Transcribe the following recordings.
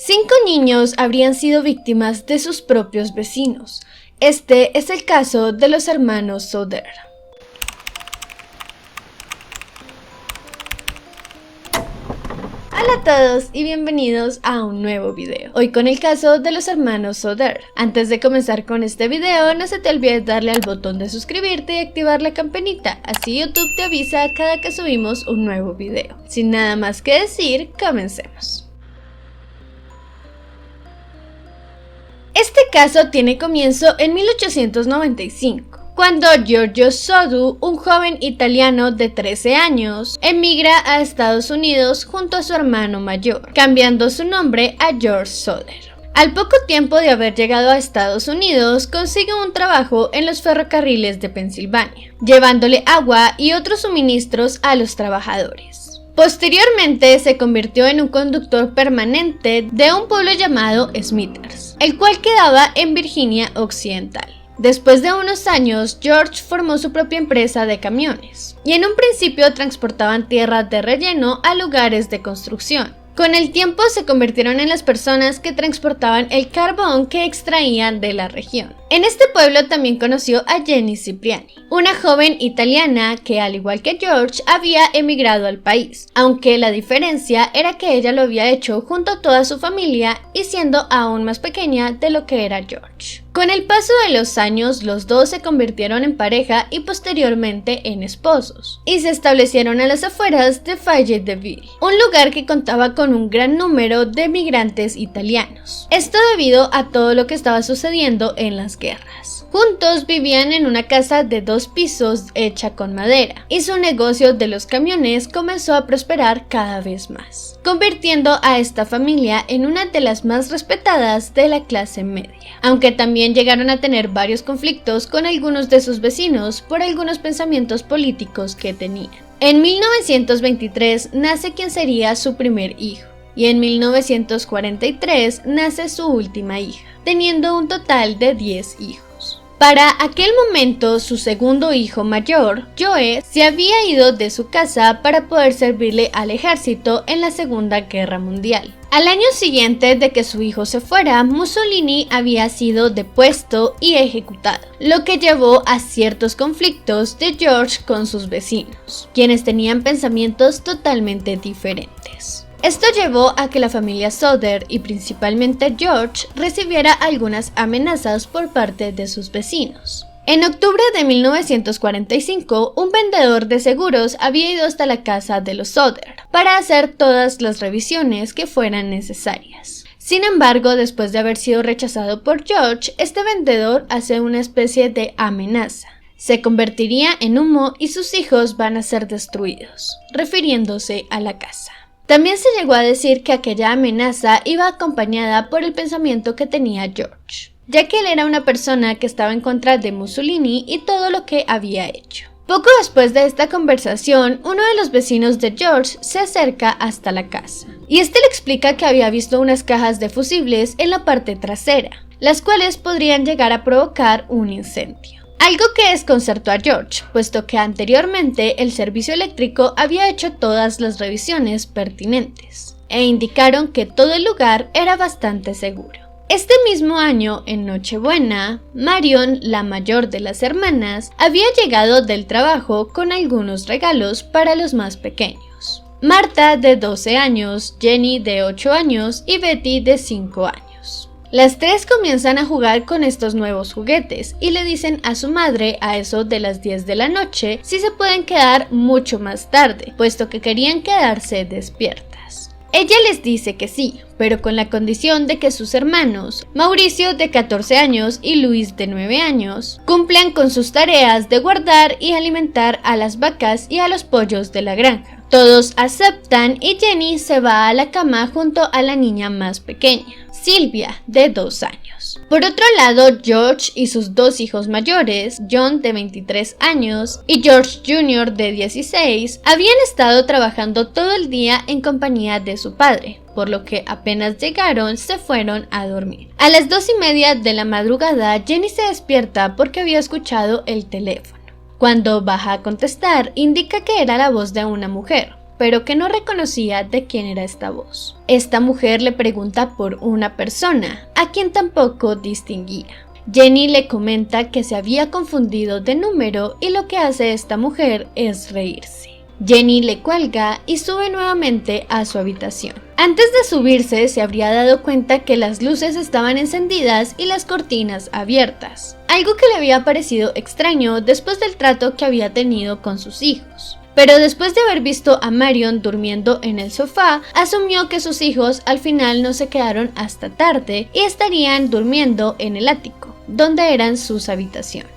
5 niños habrían sido víctimas de sus propios vecinos. Este es el caso de los hermanos Soder. Hola a todos y bienvenidos a un nuevo video. Hoy con el caso de los hermanos Soder. Antes de comenzar con este video, no se te olvide darle al botón de suscribirte y activar la campanita, así YouTube te avisa cada que subimos un nuevo video. Sin nada más que decir, comencemos. Este caso tiene comienzo en 1895. Cuando Giorgio Sodu, un joven italiano de 13 años, emigra a Estados Unidos junto a su hermano mayor, cambiando su nombre a George Soder. Al poco tiempo de haber llegado a Estados Unidos, consigue un trabajo en los ferrocarriles de Pensilvania, llevándole agua y otros suministros a los trabajadores. Posteriormente se convirtió en un conductor permanente de un pueblo llamado Smithers, el cual quedaba en Virginia Occidental. Después de unos años, George formó su propia empresa de camiones, y en un principio transportaban tierra de relleno a lugares de construcción. Con el tiempo se convirtieron en las personas que transportaban el carbón que extraían de la región. En este pueblo también conoció a Jenny Cipriani, una joven italiana que, al igual que George, había emigrado al país, aunque la diferencia era que ella lo había hecho junto a toda su familia y siendo aún más pequeña de lo que era George. Con el paso de los años, los dos se convirtieron en pareja y posteriormente en esposos, y se establecieron a las afueras de Fayetteville, un lugar que contaba con un gran número de migrantes italianos. Esto debido a todo lo que estaba sucediendo en las guerras. Juntos vivían en una casa de 2 pisos hecha con madera, y su negocio de los camiones comenzó a prosperar cada vez más, convirtiendo a esta familia en una de las más respetadas de la clase media, aunque también llegaron a tener varios conflictos con algunos de sus vecinos por algunos pensamientos políticos que tenían. En 1923 nace quien sería su primer hijo, y en 1943 nace su última hija, teniendo un total de 10 hijos. Para aquel momento, su segundo hijo mayor, Joe, se había ido de su casa para poder servirle al ejército en la Segunda Guerra Mundial. Al año siguiente de que su hijo se fuera, Mussolini había sido depuesto y ejecutado, lo que llevó a ciertos conflictos de George con sus vecinos, quienes tenían pensamientos totalmente diferentes. Esto llevó a que la familia Soder y principalmente George recibiera algunas amenazas por parte de sus vecinos. En octubre de 1945, un vendedor de seguros había ido hasta la casa de los Soder para hacer todas las revisiones que fueran necesarias. Sin embargo, después de haber sido rechazado por George, este vendedor hace una especie de amenaza. Se convertiría en humo y sus hijos van a ser destruidos, refiriéndose a la casa. También se llegó a decir que aquella amenaza iba acompañada por el pensamiento que tenía George, ya que él era una persona que estaba en contra de Mussolini y todo lo que había hecho. Poco después de esta conversación, uno de los vecinos de George se acerca hasta la casa, y este le explica que había visto unas cajas de fusibles en la parte trasera, las cuales podrían llegar a provocar un incendio. Algo que desconcertó a George, puesto que anteriormente el servicio eléctrico había hecho todas las revisiones pertinentes, e indicaron que todo el lugar era bastante seguro. Este mismo año, en Nochebuena, Marion, la mayor de las hermanas, había llegado del trabajo con algunos regalos para los más pequeños. Marta, de 12 años, Jenny, de 8 años y Betty, de 5 años. Las 3 comienzan a jugar con estos nuevos juguetes y le dicen a su madre a eso de las 10 de la noche si se pueden quedar mucho más tarde, puesto que querían quedarse despiertas. Ella les dice que sí, pero con la condición de que sus hermanos, Mauricio de 14 años y Luis de 9 años, cumplan con sus tareas de guardar y alimentar a las vacas y a los pollos de la granja. Todos aceptan y Jenny se va a la cama junto a la niña más pequeña, Silvia, de 2 años. Por otro lado, George y sus 2 hijos mayores, John, de 23 años, y George Jr., de 16, habían estado trabajando todo el día en compañía de su padre, por lo que apenas llegaron se fueron a dormir. A las 2:30 de la madrugada, Jenny se despierta porque había escuchado el teléfono. Cuando baja a contestar, indica que era la voz de una mujer, pero que no reconocía de quién era esta voz. Esta mujer le pregunta por una persona, a quien tampoco distinguía. Jenny le comenta que se había confundido de número y lo que hace esta mujer es reírse. Jenny le cuelga y sube nuevamente a su habitación. Antes de subirse se habría dado cuenta que las luces estaban encendidas y las cortinas abiertas, algo que le había parecido extraño después del trato que había tenido con sus hijos. Pero después de haber visto a Marion durmiendo en el sofá, asumió que sus hijos al final no se quedaron hasta tarde y estarían durmiendo en el ático, donde eran sus habitaciones.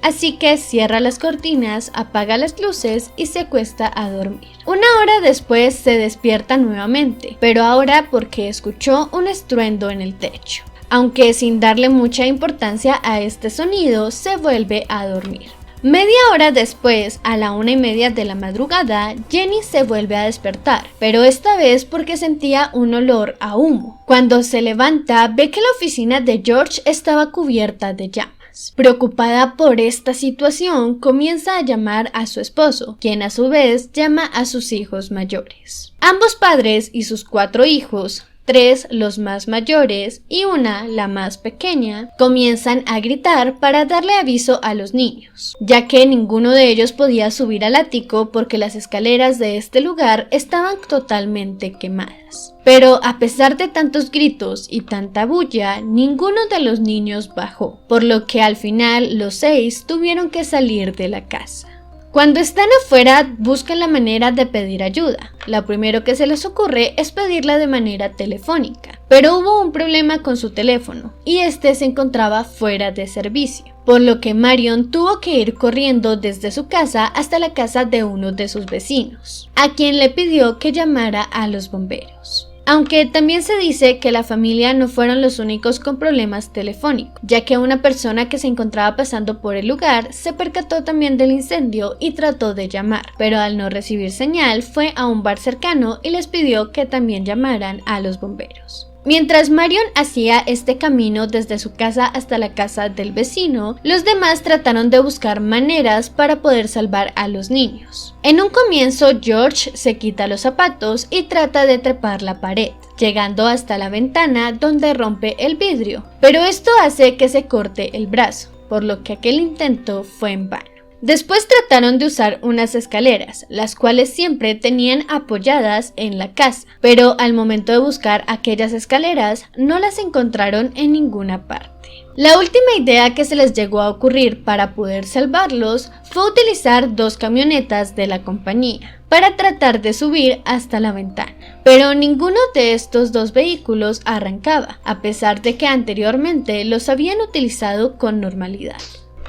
Así que cierra las cortinas, apaga las luces y se acuesta a dormir. Una hora después se despierta nuevamente, pero ahora porque escuchó un estruendo en el techo. Aunque sin darle mucha importancia a este sonido, se vuelve a dormir. Media hora después, a la 1:30 de la madrugada, Jenny se vuelve a despertar, pero esta vez porque sentía un olor a humo. Cuando se levanta, ve que la oficina de George estaba cubierta de llamas. Preocupada por esta situación, comienza a llamar a su esposo, quien a su vez llama a sus hijos mayores. Ambos padres y sus 4 hijos, 3 los más mayores y una, la más pequeña, comienzan a gritar para darle aviso a los niños, ya que ninguno de ellos podía subir al ático porque las escaleras de este lugar estaban totalmente quemadas. Pero a pesar de tantos gritos y tanta bulla, ninguno de los niños bajó, por lo que al final los 6 tuvieron que salir de la casa. Cuando están afuera, buscan la manera de pedir ayuda. Lo primero que se les ocurre es pedirla de manera telefónica, pero hubo un problema con su teléfono y este se encontraba fuera de servicio, por lo que Marion tuvo que ir corriendo desde su casa hasta la casa de uno de sus vecinos, a quien le pidió que llamara a los bomberos. Aunque también se dice que la familia no fueron los únicos con problemas telefónicos, ya que una persona que se encontraba pasando por el lugar se percató también del incendio y trató de llamar, pero al no recibir señal fue a un bar cercano y les pidió que también llamaran a los bomberos. Mientras Marion hacía este camino desde su casa hasta la casa del vecino, los demás trataron de buscar maneras para poder salvar a los niños. En un comienzo, George se quita los zapatos y trata de trepar la pared, llegando hasta la ventana donde rompe el vidrio, pero esto hace que se corte el brazo, por lo que aquel intento fue en vano. Después trataron de usar unas escaleras, las cuales siempre tenían apoyadas en la casa, pero al momento de buscar aquellas escaleras no las encontraron en ninguna parte. La última idea que se les llegó a ocurrir para poder salvarlos fue utilizar 2 camionetas de la compañía para tratar de subir hasta la ventana, pero ninguno de estos 2 vehículos arrancaba, a pesar de que anteriormente los habían utilizado con normalidad.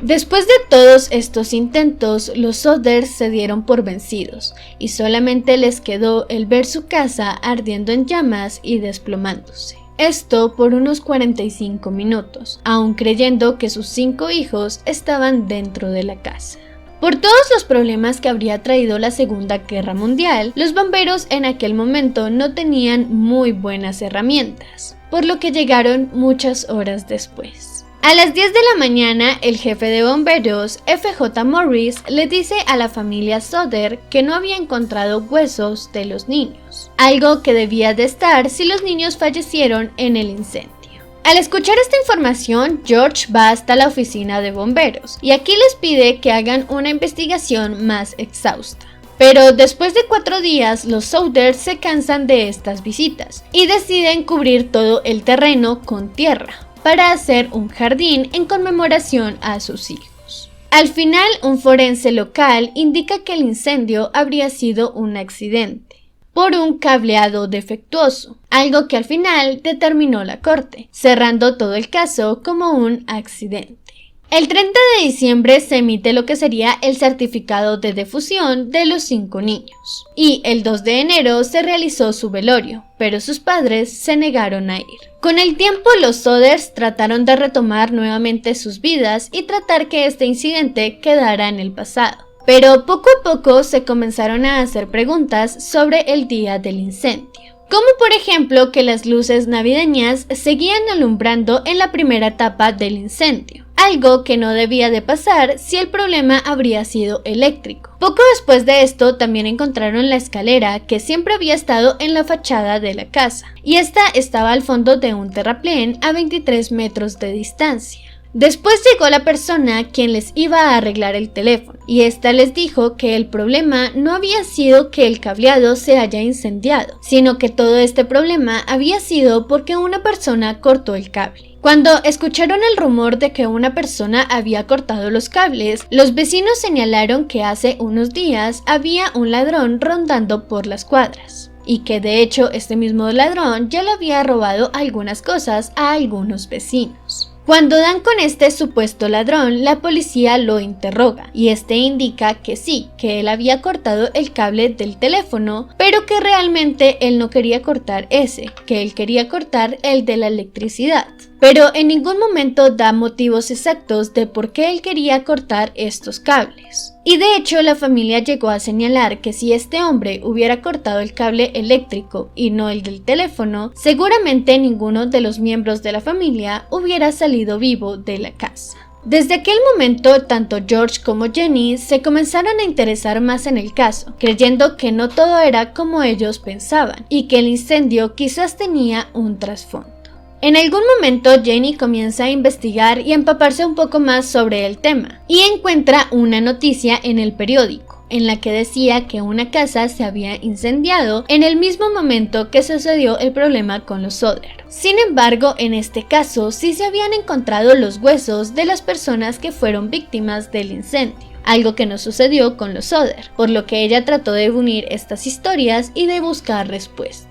Después de todos estos intentos, los Soders se dieron por vencidos y solamente les quedó el ver su casa ardiendo en llamas y desplomándose. Esto por unos 45 minutos, aun creyendo que sus 5 hijos estaban dentro de la casa. Por todos los problemas que habría traído la Segunda Guerra Mundial, los bomberos en aquel momento no tenían muy buenas herramientas, por lo que llegaron muchas horas después. A las 10 de la mañana, el jefe de bomberos, F.J. Morris, le dice a la familia Soder que no había encontrado huesos de los niños, algo que debía de estar si los niños fallecieron en el incendio. Al escuchar esta información, George va hasta la oficina de bomberos y aquí les pide que hagan una investigación más exhausta. Pero después de 4 días, los Soder se cansan de estas visitas y deciden cubrir todo el terreno con tierra para hacer un jardín en conmemoración a sus hijos. Al final, un forense local indica que el incendio habría sido un accidente por un cableado defectuoso, algo que al final determinó la corte, cerrando todo el caso como un accidente. El 30 de diciembre se emite lo que sería el certificado de defunción de los 5 niños, y el 2 de enero se realizó su velorio, pero sus padres se negaron a ir. Con el tiempo, los Soders trataron de retomar nuevamente sus vidas y tratar que este incidente quedara en el pasado. Pero poco a poco se comenzaron a hacer preguntas sobre el día del incendio. como por ejemplo que las luces navideñas seguían alumbrando en la primera etapa del incendio, algo que no debía de pasar si el problema habría sido eléctrico. Poco después de esto también encontraron la escalera que siempre había estado en la fachada de la casa, y esta estaba al fondo de un terraplén a 23 metros de distancia. Después llegó la persona quien les iba a arreglar el teléfono, y esta les dijo que el problema no había sido que el cableado se haya incendiado, sino que todo este problema había sido porque una persona cortó el cable. Cuando escucharon el rumor de que una persona había cortado los cables, los vecinos señalaron que hace unos días había un ladrón rondando por las cuadras, y que de hecho este mismo ladrón ya le había robado algunas cosas a algunos vecinos. Cuando dan con este supuesto ladrón, la policía lo interroga y este indica que sí, que él había cortado el cable del teléfono, pero que realmente él no quería cortar ese, que él quería cortar el de la electricidad. Pero en ningún momento da motivos exactos de por qué él quería cortar estos cables. Y de hecho la familia llegó a señalar que si este hombre hubiera cortado el cable eléctrico y no el del teléfono, seguramente ninguno de los miembros de la familia hubiera salido vivo de la casa. Desde aquel momento, tanto George como Jenny se comenzaron a interesar más en el caso, creyendo que no todo era como ellos pensaban y que el incendio quizás tenía un trasfondo. En algún momento Jenny comienza a investigar y a empaparse un poco más sobre el tema y encuentra una noticia en el periódico en la que decía que una casa se había incendiado en el mismo momento que sucedió el problema con los Soder. Sin embargo, en este caso sí se habían encontrado los huesos de las personas que fueron víctimas del incendio, algo que no sucedió con los Soder, por lo que ella trató de unir estas historias y de buscar respuestas.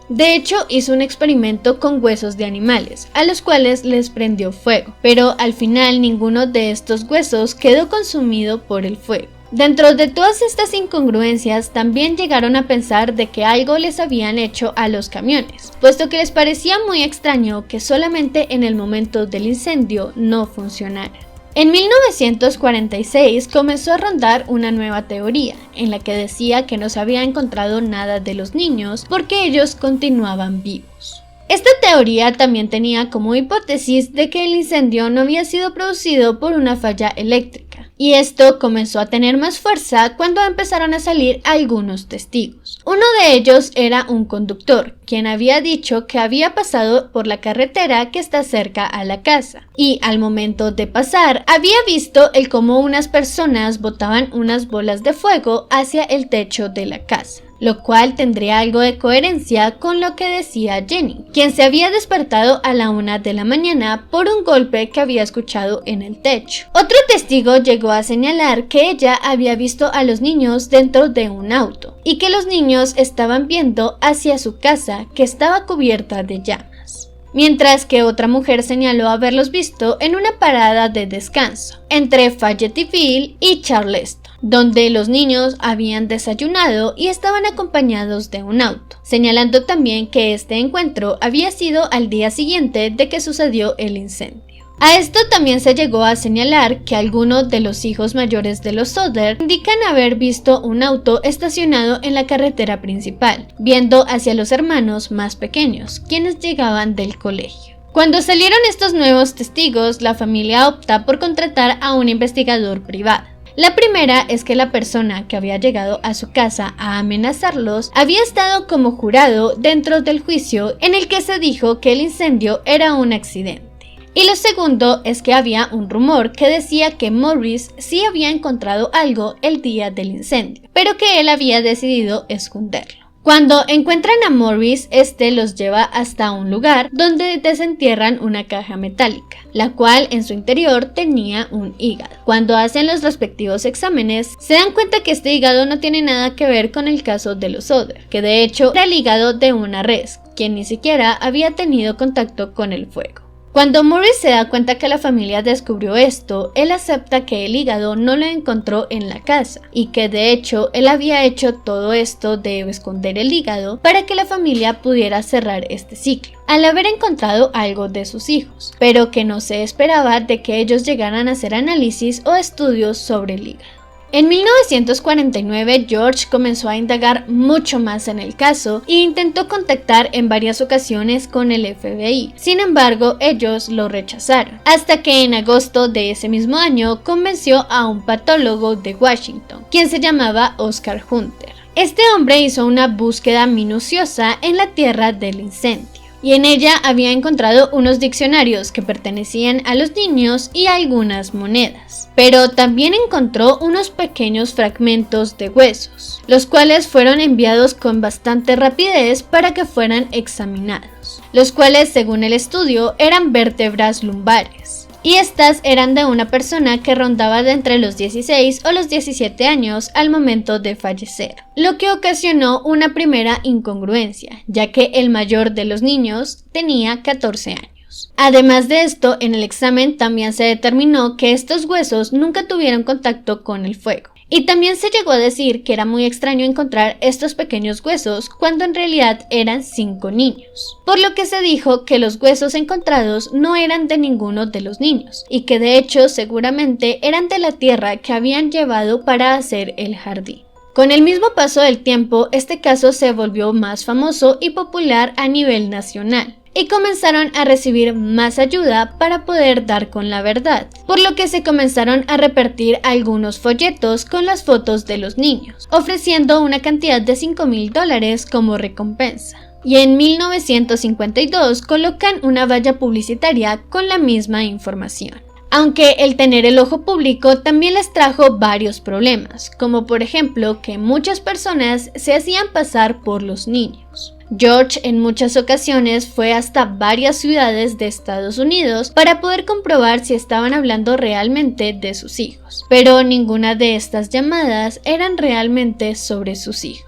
De hecho, hizo un experimento con huesos de animales, a los cuales les prendió fuego, pero al final ninguno de estos huesos quedó consumido por el fuego. Dentro de todas estas incongruencias, también llegaron a pensar de que algo les habían hecho a los camiones, puesto que les parecía muy extraño que solamente en el momento del incendio no funcionara. En 1946 comenzó a rondar una nueva teoría, en la que decía que no se había encontrado nada de los niños porque ellos continuaban vivos. Esta teoría también tenía como hipótesis de que el incendio no había sido producido por una falla eléctrica, y esto comenzó a tener más fuerza cuando empezaron a salir algunos testigos. Uno de ellos era un conductor, quien había dicho que había pasado por la carretera que está cerca a la casa, y al momento de pasar había visto el cómo unas personas botaban unas bolas de fuego hacia el techo de la casa, lo cual tendría algo de coherencia con lo que decía Jenny, quien se había despertado a la 1 de la mañana por un golpe que había escuchado en el techo. Otro testigo llegó a señalar que ella había visto a los niños dentro de un auto y que los niños estaban viendo hacia su casa, que estaba cubierta de llamas. Mientras que otra mujer señaló haberlos visto en una parada de descanso entre Fayetteville y Charleston, donde los niños habían desayunado y estaban acompañados de un auto, señalando también que este encuentro había sido al día siguiente de que sucedió el incendio. A esto también se llegó a señalar que algunos de los hijos mayores de los Soder indican haber visto un auto estacionado en la carretera principal, viendo hacia los hermanos más pequeños, quienes llegaban del colegio. Cuando salieron estos nuevos testigos, la familia opta por contratar a un investigador privado. La primera es que la persona que había llegado a su casa a amenazarlos había estado como jurado dentro del juicio en el que se dijo que el incendio era un accidente. Y lo segundo es que había un rumor que decía que Morris sí había encontrado algo el día del incendio, pero que él había decidido esconderlo. Cuando encuentran a Morris, este los lleva hasta un lugar donde desentierran una caja metálica, la cual en su interior tenía un hígado. Cuando hacen los respectivos exámenes, se dan cuenta que este hígado no tiene nada que ver con el caso de los Soder, que de hecho era el hígado de una res, quien ni siquiera había tenido contacto con el fuego. Cuando Morris se da cuenta que la familia descubrió esto, él acepta que el hígado no lo encontró en la casa y que de hecho él había hecho todo esto de esconder el hígado para que la familia pudiera cerrar este ciclo, al haber encontrado algo de sus hijos, pero que no se esperaba de que ellos llegaran a hacer análisis o estudios sobre el hígado. En 1949, George comenzó a indagar mucho más en el caso e intentó contactar en varias ocasiones con el FBI. Sin embargo, ellos lo rechazaron, hasta que en agosto de ese mismo año convenció a un patólogo de Washington, quien se llamaba Oscar Hunter. Este hombre hizo una búsqueda minuciosa en la tierra del incendio, y en ella había encontrado unos diccionarios que pertenecían a los niños y algunas monedas. Pero también encontró unos pequeños fragmentos de huesos, los cuales fueron enviados con bastante rapidez para que fueran examinados, los cuales, según el estudio, eran vértebras lumbares. Y estas eran de una persona que rondaba de entre los 16 o los 17 años al momento de fallecer, lo que ocasionó una primera incongruencia, ya que el mayor de los niños tenía 14 años. Además de esto, en el examen también se determinó que estos huesos nunca tuvieron contacto con el fuego. Y también se llegó a decir que era muy extraño encontrar estos pequeños huesos cuando en realidad eran 5 niños, por lo que se dijo que los huesos encontrados no eran de ninguno de los niños y que de hecho seguramente eran de la tierra que habían llevado para hacer el jardín. Con el mismo paso del tiempo, este caso se volvió más famoso y popular a nivel nacional, y comenzaron a recibir más ayuda para poder dar con la verdad, por lo que se comenzaron a repartir algunos folletos con las fotos de los niños, ofreciendo una cantidad de $5,000 como recompensa. Y en 1952 colocan una valla publicitaria con la misma información. Aunque el tener el ojo público también les trajo varios problemas, como por ejemplo que muchas personas se hacían pasar por los niños. George en muchas ocasiones fue hasta varias ciudades de Estados Unidos para poder comprobar si estaban hablando realmente de sus hijos, pero ninguna de estas llamadas eran realmente sobre sus hijos.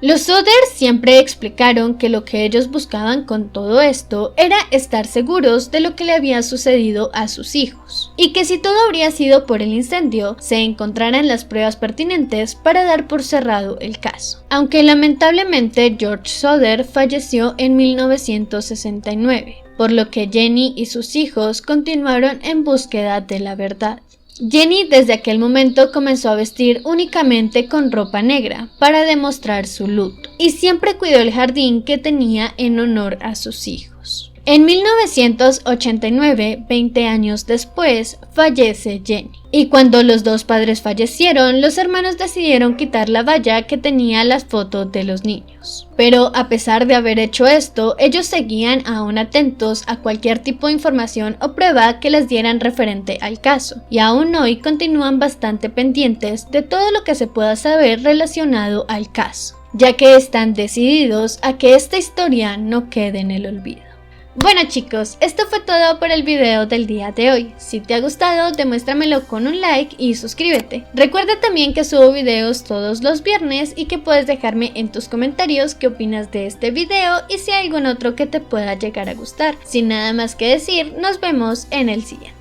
Los Soder siempre explicaron que lo que ellos buscaban con todo esto era estar seguros de lo que le había sucedido a sus hijos, y que si todo habría sido por el incendio, se encontraran las pruebas pertinentes para dar por cerrado el caso. Aunque lamentablemente George Soder falleció en 1969, por lo que Jenny y sus hijos continuaron en búsqueda de la verdad. Jenny desde aquel momento comenzó a vestir únicamente con ropa negra para demostrar su luto, y siempre cuidó el jardín que tenía en honor a sus hijos. En 1989, 20 años después, fallece Jenny. Y cuando los dos padres fallecieron, los hermanos decidieron quitar la valla que tenía las fotos de los niños. Pero a pesar de haber hecho esto, ellos seguían aún atentos a cualquier tipo de información o prueba que les dieran referente al caso. Y aún hoy continúan bastante pendientes de todo lo que se pueda saber relacionado al caso, ya que están decididos a que esta historia no quede en el olvido. Bueno chicos, esto fue todo por el video del día de hoy. Si te ha gustado, demuéstramelo con un like y suscríbete. Recuerda también que subo videos todos los viernes y que puedes dejarme en tus comentarios qué opinas de este video y si hay algún otro que te pueda llegar a gustar. Sin nada más que decir, nos vemos en el siguiente.